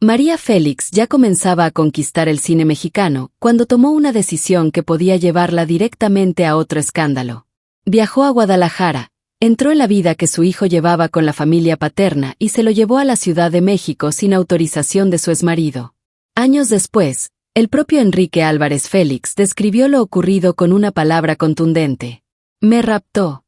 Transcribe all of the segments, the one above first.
María Félix ya comenzaba a conquistar el cine mexicano cuando tomó una decisión que podía llevarla directamente a otro escándalo. Viajó a Guadalajara, entró en la vida que su hijo llevaba con la familia paterna y se lo llevó a la Ciudad de México sin autorización de su exmarido. Años después, el propio Enrique Álvarez Félix describió lo ocurrido con una palabra contundente: me raptó.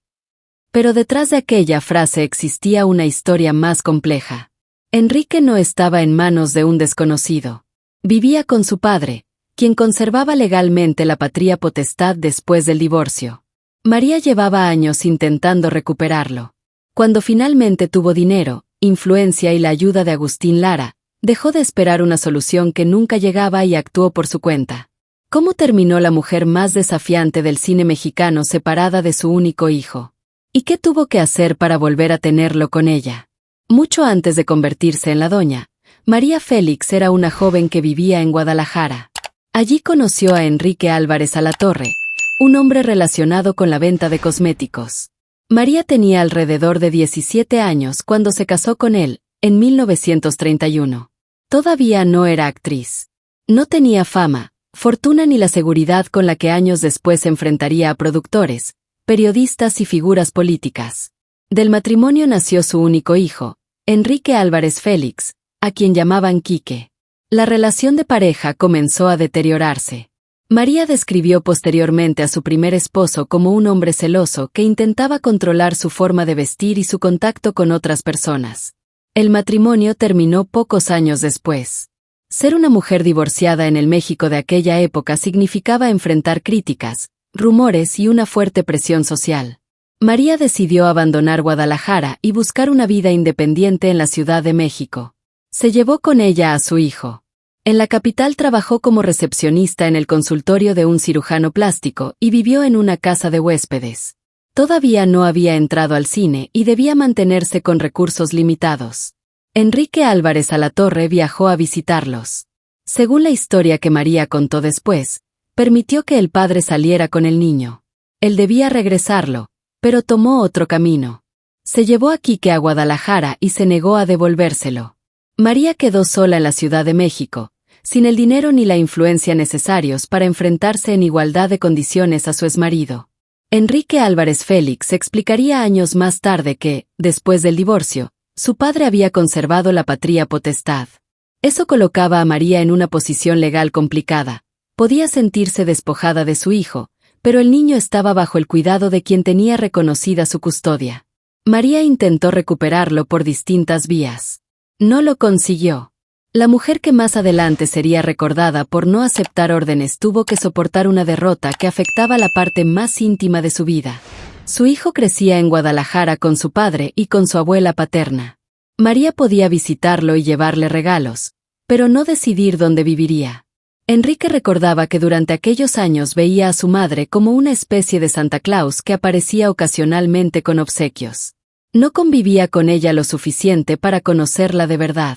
Pero detrás de aquella frase existía una historia más compleja. Enrique no estaba en manos de un desconocido. Vivía con su padre, quien conservaba legalmente la patria potestad después del divorcio. María llevaba años intentando recuperarlo. Cuando finalmente tuvo dinero, influencia y la ayuda de Agustín Lara, dejó de esperar una solución que nunca llegaba y actuó por su cuenta. ¿Cómo terminó la mujer más desafiante del cine mexicano separada de su único hijo? ¿Y qué tuvo que hacer para volver a tenerlo con ella? Mucho antes de convertirse en la doña, María Félix era una joven que vivía en Guadalajara. Allí conoció a Enrique Álvarez Alatorre, un hombre relacionado con la venta de cosméticos. María tenía alrededor de 17 años cuando se casó con él, en 1931. Todavía no era actriz. No tenía fama, fortuna ni la seguridad con la que años después se enfrentaría a productores, periodistas y figuras políticas. Del matrimonio nació su único hijo, Enrique Álvarez Félix, a quien llamaban Quique. La relación de pareja comenzó a deteriorarse. María describió posteriormente a su primer esposo como un hombre celoso que intentaba controlar su forma de vestir y su contacto con otras personas. El matrimonio terminó pocos años después. Ser una mujer divorciada en el México de aquella época significaba enfrentar críticas, rumores y una fuerte presión social. María decidió abandonar Guadalajara y buscar una vida independiente en la Ciudad de México. Se llevó con ella a su hijo. En la capital trabajó como recepcionista en el consultorio de un cirujano plástico y vivió en una casa de huéspedes. Todavía no había entrado al cine y debía mantenerse con recursos limitados. Enrique Álvarez Alatorre viajó a visitarlos. Según la historia que María contó después, permitió que el padre saliera con el niño. Él debía regresarlo, pero tomó otro camino. Se llevó a Quique a Guadalajara y se negó a devolvérselo. María quedó sola en la Ciudad de México, sin el dinero ni la influencia necesarios para enfrentarse en igualdad de condiciones a su exmarido. Enrique Álvarez Félix explicaría años más tarde que, después del divorcio, su padre había conservado la patria potestad. Eso colocaba a María en una posición legal complicada. Podía sentirse despojada de su hijo, pero el niño estaba bajo el cuidado de quien tenía reconocida su custodia. María intentó recuperarlo por distintas vías. No lo consiguió. La mujer que más adelante sería recordada por no aceptar órdenes tuvo que soportar una derrota que afectaba la parte más íntima de su vida. Su hijo crecía en Guadalajara con su padre y con su abuela paterna. María podía visitarlo y llevarle regalos, pero no decidir dónde viviría. Enrique recordaba que durante aquellos años veía a su madre como una especie de Santa Claus que aparecía ocasionalmente con obsequios. No convivía con ella lo suficiente para conocerla de verdad.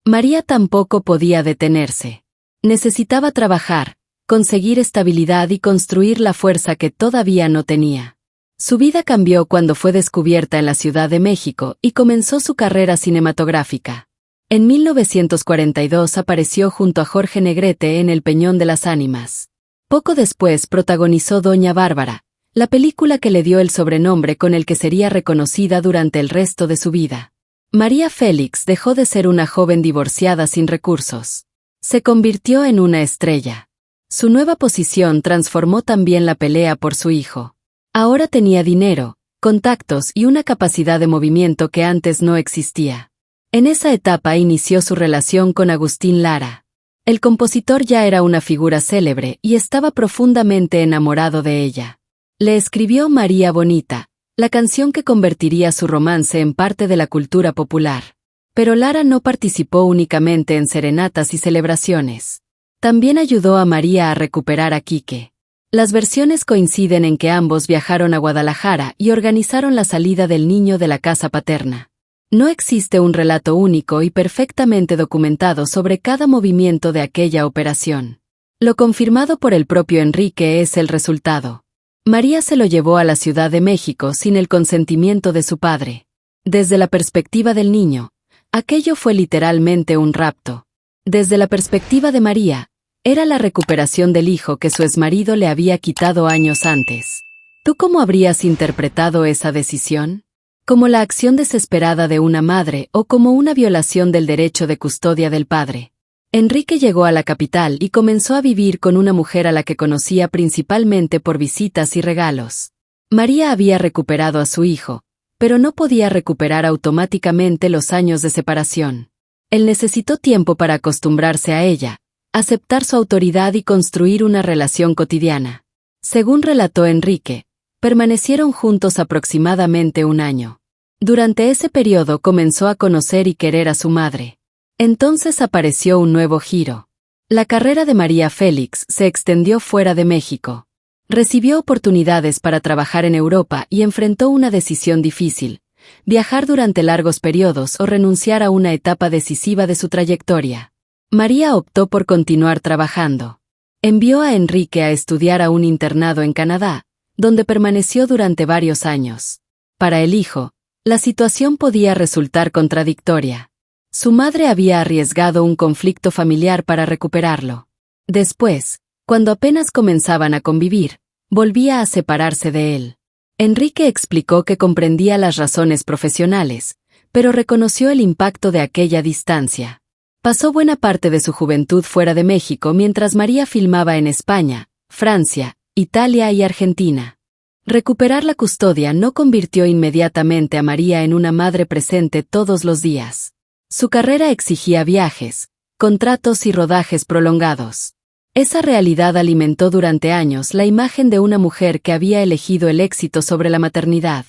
María tampoco podía detenerse. Necesitaba trabajar, conseguir estabilidad y construir la fuerza que todavía no tenía. Su vida cambió cuando fue descubierta en la Ciudad de México y comenzó su carrera cinematográfica. En 1942 apareció junto a Jorge Negrete en El Peñón de las Ánimas. Poco después protagonizó Doña Bárbara, la película que le dio el sobrenombre con el que sería reconocida durante el resto de su vida. María Félix dejó de ser una joven divorciada sin recursos. Se convirtió en una estrella. Su nueva posición transformó también la pelea por su hijo. Ahora tenía dinero, contactos y una capacidad de movimiento que antes no existía. En esa etapa inició su relación con Agustín Lara. El compositor ya era una figura célebre y estaba profundamente enamorado de ella. Le escribió María Bonita, la canción que convertiría su romance en parte de la cultura popular. Pero Lara no participó únicamente en serenatas y celebraciones. También ayudó a María a recuperar a Quique. Las versiones coinciden en que ambos viajaron a Guadalajara y organizaron la salida del niño de la casa paterna. No existe un relato único y perfectamente documentado sobre cada movimiento de aquella operación. Lo confirmado por el propio Enrique es el resultado. María se lo llevó a la Ciudad de México sin el consentimiento de su padre. Desde la perspectiva del niño, aquello fue literalmente un rapto. Desde la perspectiva de María, era la recuperación del hijo que su exmarido le había quitado años antes. ¿Tú cómo habrías interpretado esa decisión? ¿Como la acción desesperada de una madre o como una violación del derecho de custodia del padre? Enrique llegó a la capital y comenzó a vivir con una mujer a la que conocía principalmente por visitas y regalos. María había recuperado a su hijo, pero no podía recuperar automáticamente los años de separación. Él necesitó tiempo para acostumbrarse a ella, aceptar su autoridad y construir una relación cotidiana. Según relató Enrique, permanecieron juntos aproximadamente un año. Durante ese periodo comenzó a conocer y querer a su madre. Entonces apareció un nuevo giro. La carrera de María Félix se extendió fuera de México. Recibió oportunidades para trabajar en Europa y enfrentó una decisión difícil: viajar durante largos periodos o renunciar a una etapa decisiva de su trayectoria. María optó por continuar trabajando. Envió a Enrique a estudiar a un internado en Canadá, donde permaneció durante varios años. Para el hijo, la situación podía resultar contradictoria. Su madre había arriesgado un conflicto familiar para recuperarlo. Después, cuando apenas comenzaban a convivir, volvía a separarse de él. Enrique explicó que comprendía las razones profesionales, pero reconoció el impacto de aquella distancia. Pasó buena parte de su juventud fuera de México mientras María filmaba en España, Francia, Italia y Argentina. Recuperar la custodia no convirtió inmediatamente a María en una madre presente todos los días. Su carrera exigía viajes, contratos y rodajes prolongados. Esa realidad alimentó durante años la imagen de una mujer que había elegido el éxito sobre la maternidad.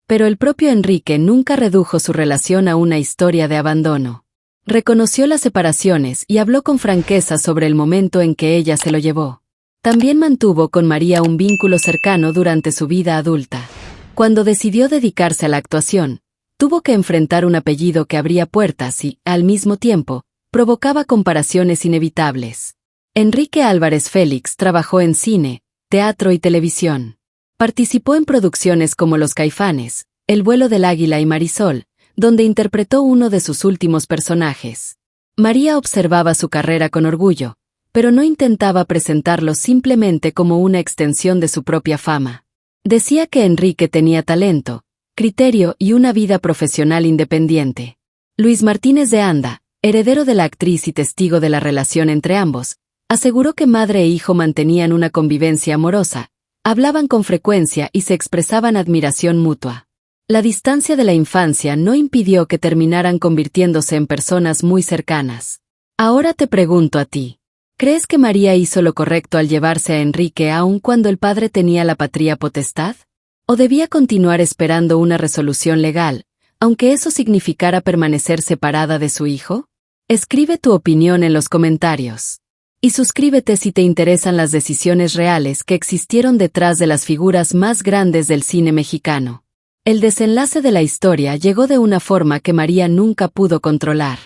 Pero el propio Enrique nunca redujo su relación a una historia de abandono. Reconoció las separaciones y habló con franqueza sobre el momento en que ella se lo llevó. También mantuvo con María un vínculo cercano durante su vida adulta. Cuando decidió dedicarse a la actuación, tuvo que enfrentar un apellido que abría puertas y, al mismo tiempo, provocaba comparaciones inevitables. Enrique Álvarez Félix trabajó en cine, teatro y televisión. Participó en producciones como Los Caifanes, El vuelo del águila y Marisol, donde interpretó uno de sus últimos personajes. María observaba su carrera con orgullo, pero no intentaba presentarlo simplemente como una extensión de su propia fama. Decía que Enrique tenía talento, criterio y una vida profesional independiente. Luis Martínez de Anda, heredero de la actriz y testigo de la relación entre ambos, aseguró que madre e hijo mantenían una convivencia amorosa, hablaban con frecuencia y se expresaban admiración mutua. La distancia de la infancia no impidió que terminaran convirtiéndose en personas muy cercanas. Ahora te pregunto a ti, ¿crees que María hizo lo correcto al llevarse a Enrique aun cuando el padre tenía la patria potestad? ¿O debía continuar esperando una resolución legal, aunque eso significara permanecer separada de su hijo? Escribe tu opinión en los comentarios. Y suscríbete si te interesan las decisiones reales que existieron detrás de las figuras más grandes del cine mexicano. El desenlace de la historia llegó de una forma que María nunca pudo controlar.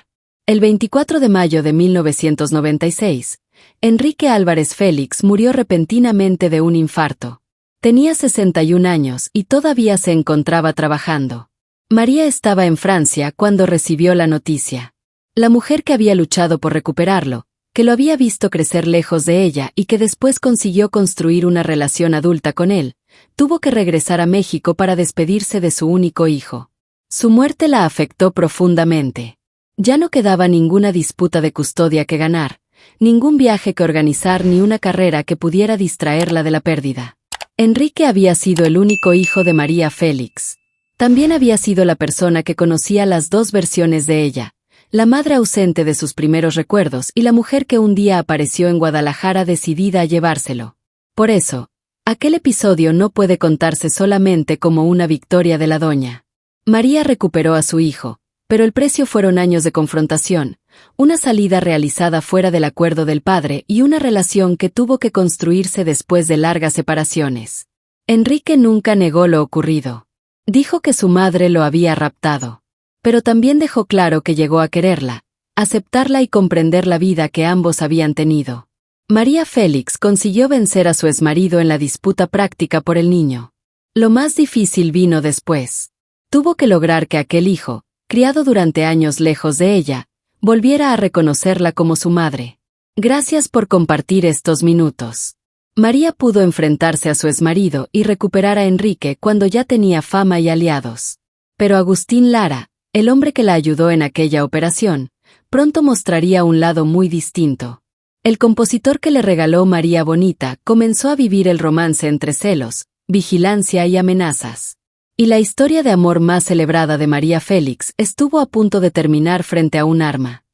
El 24 de mayo de 1996, Enrique Álvarez Félix murió repentinamente de un infarto. Tenía 61 años y todavía se encontraba trabajando. María estaba en Francia cuando recibió la noticia. La mujer que había luchado por recuperarlo, que lo había visto crecer lejos de ella y que después consiguió construir una relación adulta con él, tuvo que regresar a México para despedirse de su único hijo. Su muerte la afectó profundamente. Ya no quedaba ninguna disputa de custodia que ganar, ningún viaje que organizar ni una carrera que pudiera distraerla de la pérdida. Enrique había sido el único hijo de María Félix. También había sido la persona que conocía las dos versiones de ella, la madre ausente de sus primeros recuerdos y la mujer que un día apareció en Guadalajara decidida a llevárselo. Por eso, aquel episodio no puede contarse solamente como una victoria de la doña. María recuperó a su hijo, pero el precio fueron años de confrontación, una salida realizada fuera del acuerdo del padre y una relación que tuvo que construirse después de largas separaciones. Enrique nunca negó lo ocurrido. Dijo que su madre lo había raptado. Pero también dejó claro que llegó a quererla, aceptarla y comprender la vida que ambos habían tenido. María Félix consiguió vencer a su exmarido en la disputa práctica por el niño. Lo más difícil vino después. Tuvo que lograr que aquel hijo, criado durante años lejos de ella, volviera a reconocerla como su madre. Gracias por compartir estos minutos. María pudo enfrentarse a su exmarido y recuperar a Enrique cuando ya tenía fama y aliados. Pero Agustín Lara, el hombre que la ayudó en aquella operación, pronto mostraría un lado muy distinto. El compositor que le regaló María Bonita comenzó a vivir el romance entre celos, vigilancia y amenazas. Y la historia de amor más celebrada de María Félix estuvo a punto de terminar frente a un arma.